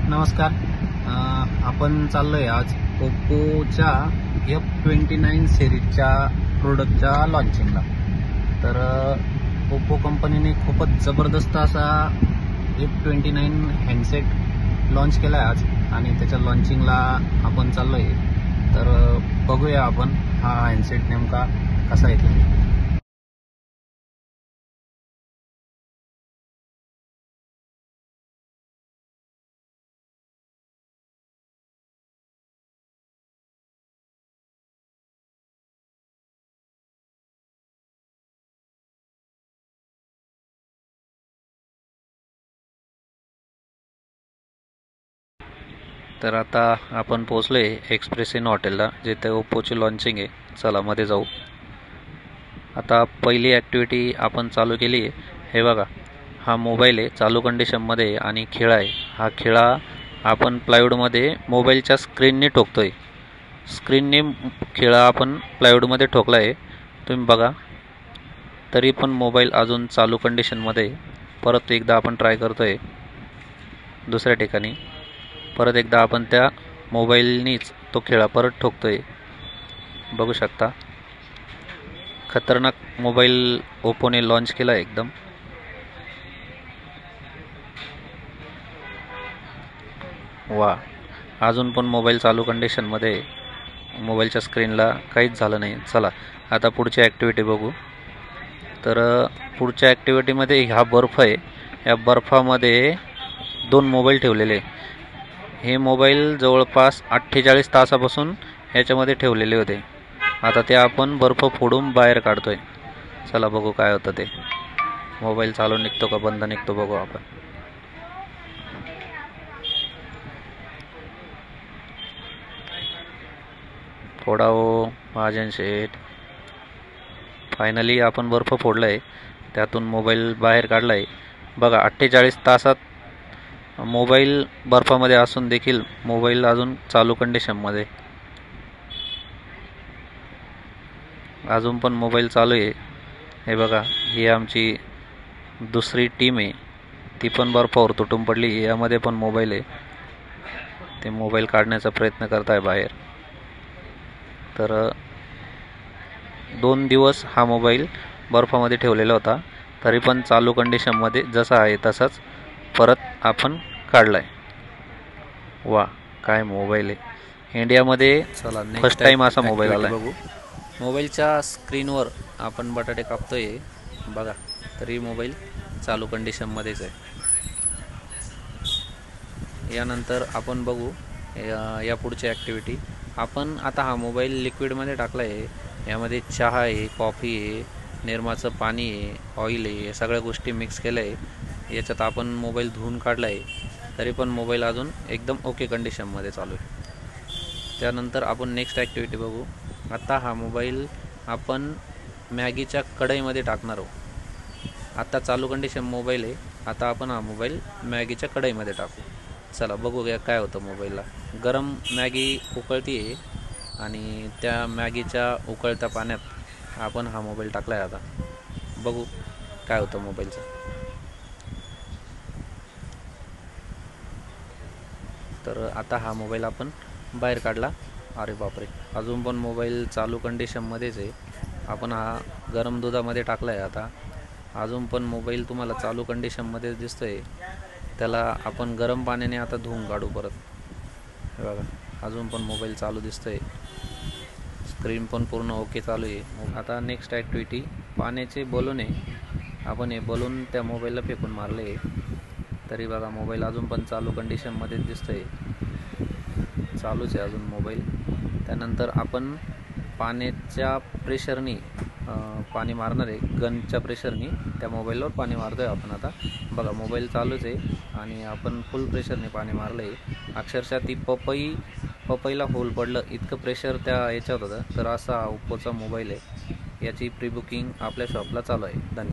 नमस्कार. आपण चाललोय आज ओप्पोच्या F29 सिरीजच्या प्रोडक्टच्या लॉन्चिंगला. तर ओप्पो कंपनीने खूपच जबरदस्त असा F29 हँडसेट लॉन्च केला आहे आज आणि त्याच्या लॉन्चिंगला आपण चाललोय. तर बघूया आपण हा हँडसेट नेमका कसा येतो. तर आता आपण पोहोचलोय एक्सप्रेस इन हॉटेलला, जिथे ओप्पोची लॉन्चिंग आहे. चला मध्ये जाऊ. आता पहिली ॲक्टिव्हिटी आपण चालू केली आहे. हे बघा, हा मोबाईल आहे चालू कंडिशनमध्ये आणि खिळा आहे. हा खिळा आपण प्लायवूडमध्ये मोबाईलच्या स्क्रीनने ठोकतोय. स्क्रीनने खिळा आपण प्लायवूडमध्ये ठोकला आहे, तुम्ही बघा. तरी पण मोबाईल अजून चालू कंडिशनमध्ये. परत एकदा आपण ट्राय करतोय दुसऱ्या ठिकाणी. परत एकदा आपण त्या मोबाईलनीच तो खिळा परत ठोकतोय. बघू शकता, खतरनाक मोबाईल ओप्पोने लॉन्च केला आहे एकदम. वा, अजून पण मोबाईल चालू कंडिशनमध्ये. मोबाईलच्या स्क्रीनला काहीच झालं नाही. चला आता पुढची ॲक्टिव्हिटी बघू. तर पुढच्या ॲक्टिव्हिटीमध्ये हा बर्फ आहे. या बर्फामध्ये 2 मोबाईल ठेवलेले. हे मोबाईल जवळपास 48 तासापासून ह्याच्यामध्ये ठेवलेले होते. आता ते आपण बर्फ फोडून बाहेर काढतोय. चला बघू काय होतं ते. मोबाईल चालू निघतो का बंद निघतो बघू आपण. फोडाओ महाजन शेठ. फायनली आपण बर्फ फोडलाय, त्यातून मोबाईल बाहेर काढलाय. बघा, 48 तासात मोबाईल बर्फामध्ये असून देखील मोबाईल अजून चालू कंडिशनमध्ये. अजून पण मोबाईल चालू आहे. हे बघा, ही आमची दुसरी टीम आहे, ती पण बर्फावर तुटून पडली. यामध्ये पण मोबाईल आहे, ते मोबाईल काढण्याचा प्रयत्न करत आहे बाहेर. तर 2 दिवस हा मोबाईल बर्फामध्ये ठेवलेला होता, तरी पण चालू कंडिशनमध्ये जसा आहे तसाच परत आपण काढलाय. वा, काय मोबाईल आहे. इंडियामध्ये फर्स्ट टाइम असा मोबाईल आला. बघू, मोबाईलच्या स्क्रीनवर आपण बटाटे कापतोय बघा, तरी मोबाईल चालू कंडिशनमध्येच आहे. यानंतर आपण बघू या पुढची ॲक्टिव्हिटी. आपण आता हा मोबाईल लिक्विडमध्ये टाकला आहे. यामध्ये चहा आहे, कॉफी आहे, निरमाचं पाणी आहे, ऑइल आहे, या सगळ्या गोष्टी मिक्स केल्या आहे. याच्यात आपण मोबाईल धुवून काढला आहे, तरी पण मोबाईल अजून एकदम ओके कंडिशनमध्ये चालू आहे. त्यानंतर आपण नेक्स्ट ॲक्टिव्हिटी बघू. आता हा मोबाईल आपण मॅगीच्या कढईमध्ये टाकणार आहोत. आता चालू कंडिशन मोबाईल आहे. आता आपण हा मोबाईल मॅगीच्या कढईमध्ये टाकू. चला बघूया काय होतं मोबाईलला. गरम मॅगी उकळती आहे आणि त्या मॅगीच्या उकळत्या पाण्यात आपण हा मोबाईल टाकला आहे. आता बघू काय होतं मोबाईलचं. तर आता हा मोबाईल आपण बाहेर काढला. अरे बापरे, अजून पण मोबाईल चालू कंडिशनमध्येच आहे. आपण हा गरम दुधामध्ये टाकला आहे. आता अजून पण मोबाईल तुम्हाला चालू कंडिशनमध्ये दिसतो आहे. त्याला आपण गरम पाण्याने आता धुवून काढू परत. हे बघा, अजून पण मोबाईल चालू दिसतो आहे. स्क्रीन पण पूर्ण ओके चालू आहे. आता नेक्स्ट ॲक्टिव्हिटी, पाण्याचे बलून आहे. आपण हे बलून त्या मोबाईलला फेकून मारले आहे, तरी बघा मोबाईल अजून पण चालू कंडिशनमध्येच दिसतो आहे. चालूच आहे अजून मोबाईल. त्यानंतर आपण पाण्याच्या प्रेशरनी पाणी मारणार आहे. गनच्या प्रेशरनी त्या मोबाईलवर पाणी मारतो आहे आपण. आता बघा, मोबाईल चालूच आहे आणि आपण फुल प्रेशरने पाणी मारलं आहे. अक्षरशः ती पपईला होल पडलं इतकं प्रेशर त्या याच्यात होतं. तर असा ओप्पोचा मोबाईल आहे. याची प्री बुकिंग आपल्या शॉपला चालू आहे. धन्यवाद.